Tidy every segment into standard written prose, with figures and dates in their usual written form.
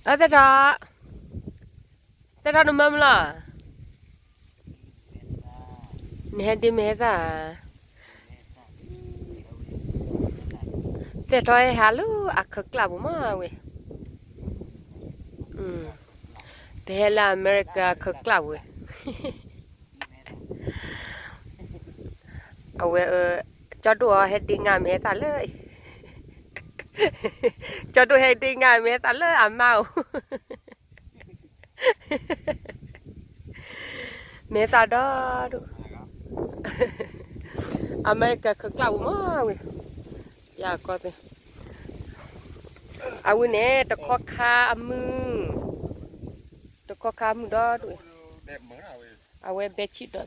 แต่นุ่มมั้งล่ะเนี่ยดีไหมจ๊ะแต่ทอยหาลูอักขกลับมาเว้ยแต่เฮล่าอเมริกาขกลับเว้ยเอาเว้ยจอดดูเฮดดิ้งงานเมตาเลยจอดดูเฮดดิ้งงานเมตาเลยอ่ะเมาเมตาดอดูอเมริกาขกลับมาเว้ยอยากก็ไปเอาเนี่ยตะคอกขามือตะคอกขามือดอด้วยเอาไว้เบชิดอ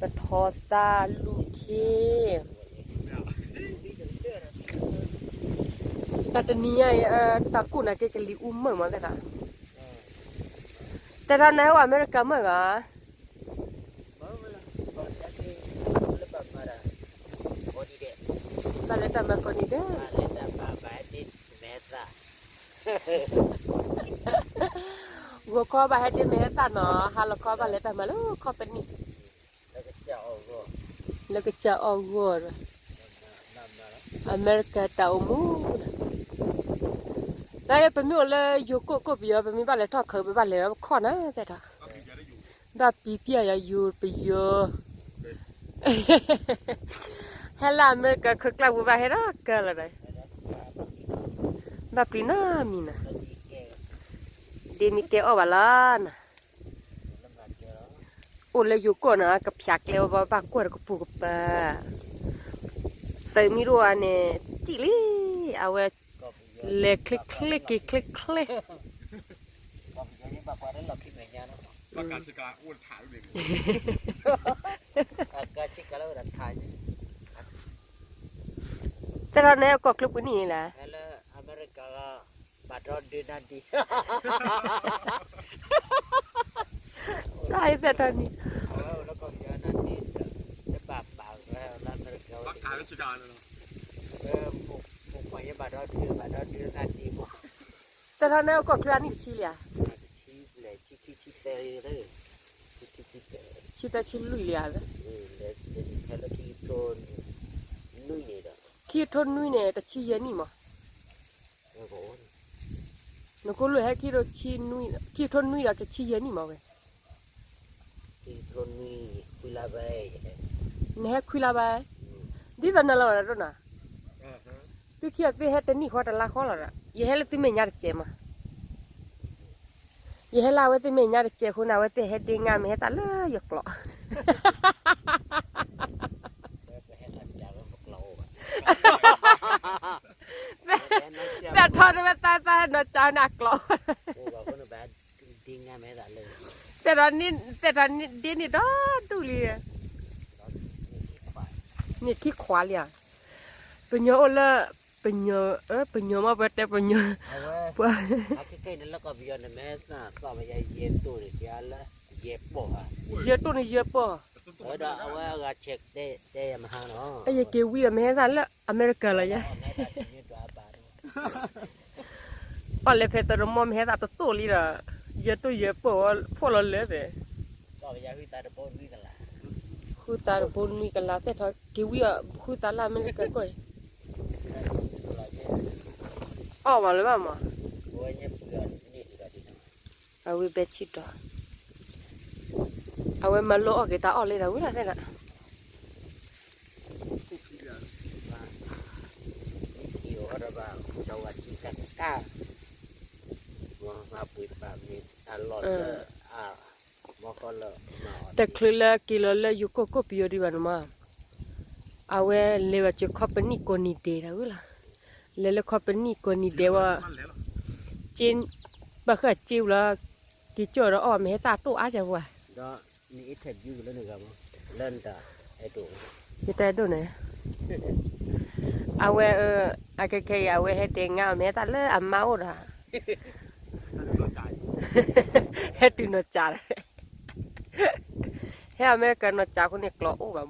ตะทอซาลูเคตะตะนี้ตะกุน่ะเกลิอุ้มเหมือนกันแต่ตอนนั้นว่าอเมริกาเหมือนกันบาเลต้ามาคนนี้เด้อวัวคอบาให้เดเมตาเนาะฮาลคอบาเลต้ามาลูกคอเป็นนี่แล้วก็จะออกวัวอเมริกาตาอุมูได้เป็นมีอะไรอยู่ก็เบียเป็นมีบ้านเลยทอดเคยไปบ้านเลยแล้วข้อนะแต่ถ้าได้ปีเปียอยู่ไปเยอะเฮล่าอเมริกาคือกลับไปให้รักกันเลยแบบปีน่ามีนะเดมิเกอวาลานโอ้เลยอยู่ก่อนนะกับพยักเลี้ยวว่าปากกวดกับปูกับปลาใส่มีรัวเนี่ยจิลี่เอาไว้เล็กคลิกปากกาชิกาอ้วนถ่ายเลยปากกาชิกาแล้วดันถ่ายแต่เราเนี่ยก็คลิปนี้แหละแล้วอเมริกาบัตรรอดดีนั่นดีใช่แต่ตอนนี้แล้วก็เยอะนั่นดีจะปากแล้วอเมริกาปากกาชิกาเนาะมุกไปบัตรรอดดีนั่นดีหมดแต่เราเนี่ยก็คลิปนี้ชิลี่ชิตาชิลุยเลยอ่ะขี้ทนนุ้ยเนี่ยแต่ชี้ยันนี่มั้งนึกว่าเลยให้ขี้รถชี้นุ้ยขี้ทนนุ้ยแล้วจะชี้ยันนี่มั้งเว้ยขี้ทนนุ้ยคุยลาไปเนี่ยคุยลาไปดีตอนนั้นเราอะไรด้วยนะที่ขี้ที่ให้เต็นนี่เขาแต่ละข้อละยังให้เราที่ไม่ยากเจมายังให้เราไว้ที่ไม่ยากเจคุณเอาไว้ที่ให้ดีงามให้ตาเลยยกล้อแต่ทอดมาตายนอนเจ้าหนักล้อแต่ตอนนี้ดีนี่ดอดูเลยนี่ขี้ขวาเลยเป็นเยอะเลยเป็นเยอะมาเป็นแต่เป็นเยอะเพื่อใกล้ๆนั่นแล้วก็วิญญาณแม่น่ะก็ไม่ใช่เย็นตัวนี่เดียวละเย็บปะเยอะตัวนี่เยอะปะเอาไว้ก็เช็คได้มาหาเนาะไอ้ยังเกวีไม่ให้ทันละอเมริกาเลยยังปอนเลยเพชรตัวมอมให้ตาตัวลีละเยอะตัวเยอะปะพวกเราเลยเด้ก็ไม่ใช่คุยตาตะโพนมีกันละคุยตาตะโพนมีกันละแต่ถ้าเกวีคุยตาละอเมริกาก็อ๋อมาเลยมาเอาไว้เบ็ดชิดต่อเอาไว้มาโลออกกีตาออกเลยนะวุ้นอะไรนะแต่คลื่นละกิโลละอยู่ก็พิโยดีบ้านมาเอาไว้เลวจะขับเป็นนี่คนนี้เดียววุ้นละเลขับเป็นนี่คนนี้เดียวว่าจีนบางคนจิ๋วละกี่จ่อเราออกไม่ให้ตาตัวอาจจะว่าđó ní thịt dư lên được không lên ta ai tụ cái tay đồ này à we cái à we hết tiền ngao mẹ ta lấy ăn máu rồi hết tiền nó trả hết mẹ cái nó trả con này lọ u mà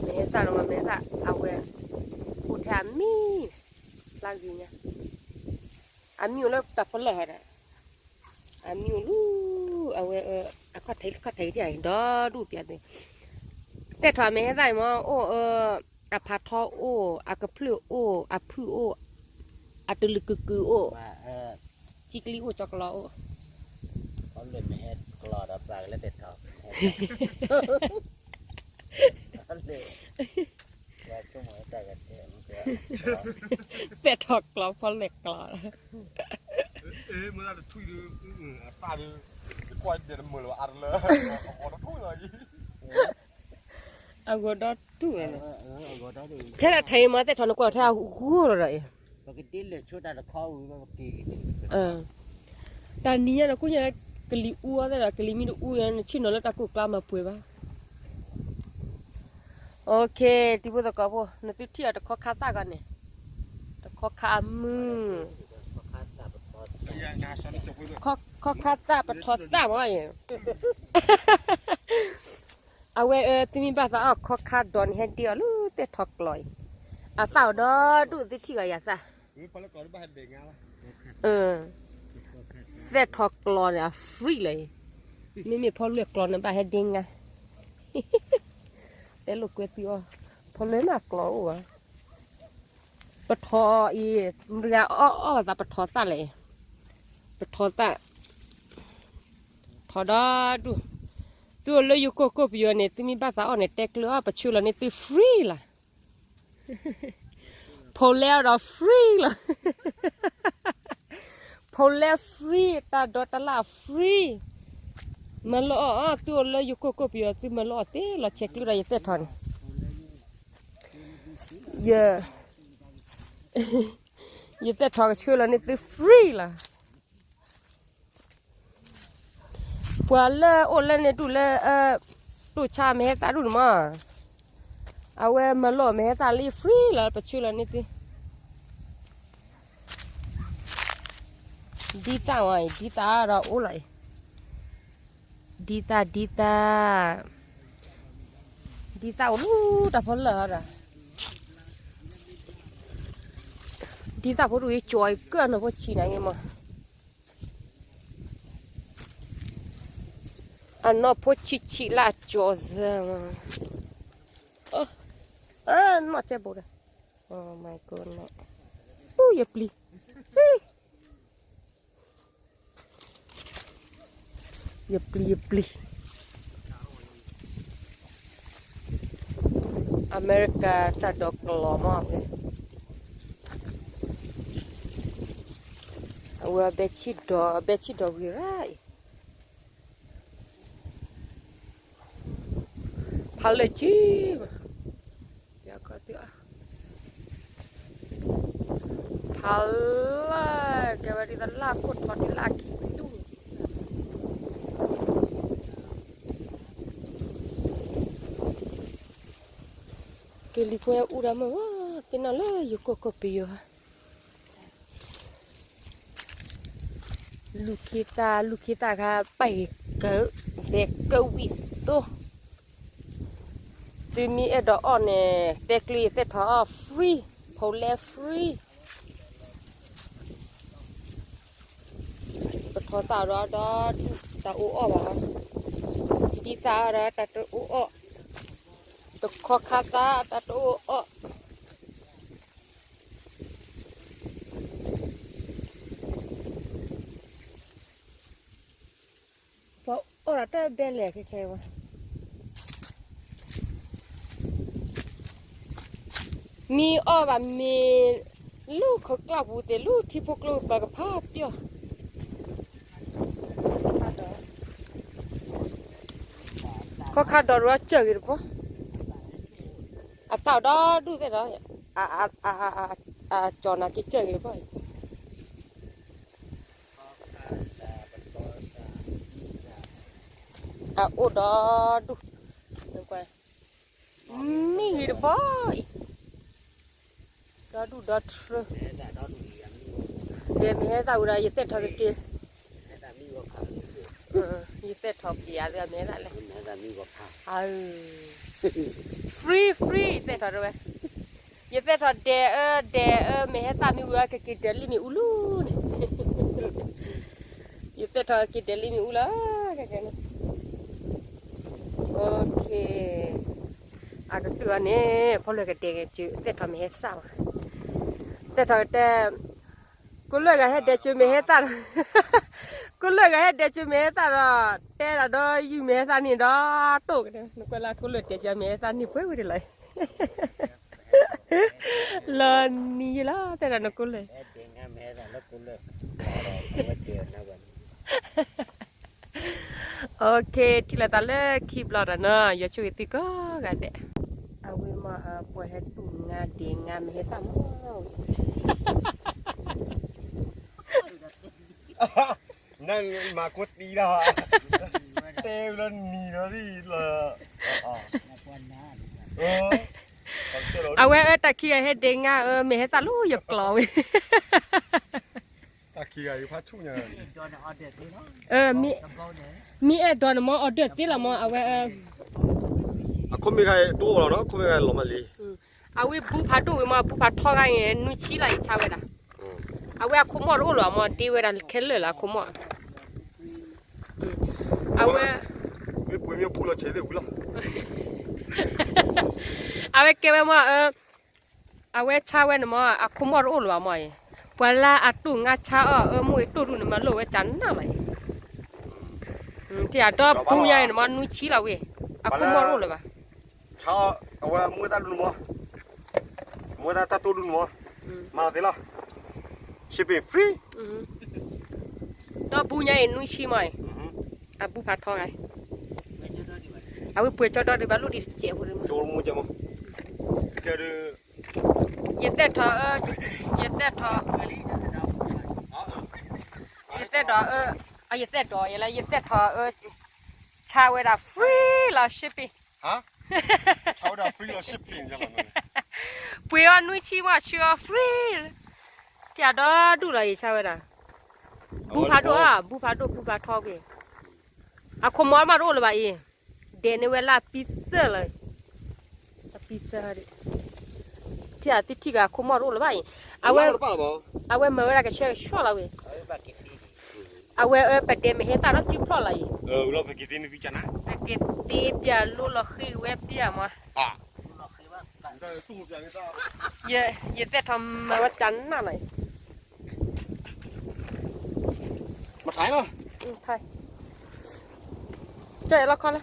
mẹ ta nó mẹ ta lang gì nha à miu nó tập phân lở đấy à miu lu à có thấy thì ảnh đó đủ biệt nàyแต่ถอนไม่ให้ได้มั้งโอ้อะพาทอโอ้อะกระเพลือโอ้อะพือโอ้อะตะลึกกึโอ้ ว่าจิกลีโอ้จอกลอโอ้ เขาเลยไม่ให้กรอดปลาแล้วเด็ดเขาเลยว่าช่วงหัวใจกันเองมันก็ แต่ถอกกลอพอเหล็กกลอ มื่อเราช่วยดูตาดูกวาดเดี๋ยวมือเราอัดเลยขอโทษเลย เอาก็ดอตู้เลย ก็ได้ดู แค่ละไทยมาแต่ถอนกว่าถ้าหูอะไร ปกติเลยชุดอะไรเข้าปกติ ตอนนี้เราก็ยังกลีอ้วนแต่ละกลีมีอ้วนชิ้นนั้นแล้วตะกุกล้ามาป่วยปะโอเคที่พูดตะกอบพวกนั่นที่เที่ยวตะคอคาตากันเนี่ยตะคอคามือคอคาตาปะทอดตาว่าอย่างเอาไว้ที่มีบ้านเอาคอคาดอนแฮนเดียวลูแต่ทอกลอยอ่ะสาวดอดูที่ที่กันอย่าซะแต่ทอกลอยเนี่ยฟรีเลยไม่มีพอเลือกกลอนในบ้านแฮนดิ้งไงแต่ลูกเกลียวพอเลยมากกลอวะปะทออีเรืออ้อแต่ปะทอซะเลยปะทอซะทอดอดูตัวเลยอยู่ก็ไปอยู่เนี่ยที่มีบ้านสาวเนี่ยเต็กเลยปะชูเราเนี่ยที่ฟรีล่ะพอแล้วเราฟรีล่ะพอแล้วฟรีตาดอตลาฟรีมันล้อตัวเลยอยู่ก็ไปอยู่ที่มันล้อเต้เราเช็คเลยเต้ทอนเยอะยี่เต้ทอนชูเราเนี่ยที่ฟรีล่ะพอแล้วโอ้แล้วเนี่ยดูเลยดูชาไม่ให้ตาดูมาเอาไว้มาล้อไม่ให้ตาลีฟรีล่ะปะชูเราเนี่ยที่ดีตาไว้ดีตาเราโอ้เลยดีตาลูแต่พอเลยอ่ะดีตาพอดูจอยเกินนะพอชีไหนมั้งอันนั้นพอชิลาจอซน่าจะบอกเลยโอ้ my god นะโอ้ยปลีอย่าปลีอเมริกาตัดดอกกลอมากเลยเอาเบชิดอกวิไรพาเลจีอยากก็เถอะพาเลแกว่าที่ตลาดคนทอดที่ลากินจุ้งque li puede urama wa tena la yo kokopio lukita ka pai ka de ka wiso timi edo on tekli te tha free pole free to tha ta ra da ta u o ba ti ta ra ta to u o to kho kha ta ta to o po ora ta bele ke wa mi o ba mi lu kho kla bu te lu ti po klo ba ka pha pyo kho kha do ra che gi po à tao đó đu thế đó cho nó cái chơi được rồi ô đó đu được quay mi được boy đó đu đó trơ để mình hết tao ra giờ tết thôi cái kia giờ tết thôi kia rồi mình lại free tết thôi rồi ya te tho de me heta mi ula ke de li mi ulu ne ya te tho ke de li mi ula ka ka ne okay aga tu ane pholo ke de ke chu te tho me hesa te tho te cô lừa cái hết để chơi mẹ hết ta cô lừa cái hết để chơi mẹ ta rồi té là đó yêu mẹ taนี่đó tổ cái nó quay là cô lừa để chơi mẹ taนี่phải vậy lại lần ní là té là nó cô lừa ok thì là ta lừa keep lo rồi nè giờ chơi tí có cái đấy à quên mà bữa hết tủ ngà tiền ngà mẹ hết ta mau nên mà quất đi đâu teo lên mì nó đi là à quên ta kia hết đen à mẹ hết ta lú giật lòi ta kia yêu phát chung nhà mi ở đó mà ở được tí là mà à quên không biết cái đua vào nó không biết cái làm gì à quên bù phá đua mà bù phá thò cái nuôi chi lại chả vậy đó à quên không mua rồi mà đi về là khétเลยlà không mua à quên cái bùi miêu bù là chế được không à quên cái mà à quên chả quên mà à không mua rồi mà vậy là à tụ ngã chả mua tụ rồi mà lôi chán nào vậy thì à đó bù nhảy mà nuôi chi là vậy à không mua rồi mà chả à quên mua ta luôn mà mua ta tụ luôn mà mà thế là shipping free đó bù nhảy nuôi chi mày à bù phạt thong ai à bù bùi cho đó đi bán lúc đi chèo rồi mà chỗ mua cho mà cái đó yết tết thọ yết tết thọ yết tết đó yết tết đó vậy là yết tết thọ chào vậy là free là shipping hả cháu đã free là shipping cho mà bùi nuôi chi mà chưa free cái đó đủ là gì sao vậy là bù phạt đó bù phạt thọ kì à không món mà rồi là vậy để nên là pizza rồi pizza đấy thì à tí cái không món rồi là vậy à quên mở ra cái xe là vậy à quên bật đèn mình hết ta nó chụp phò lại lo phải cái gì chả nè cái tí bia lu là khi web bia mà ye ye tết thầm mà chắn nào này mà thái mà thay chạy là con này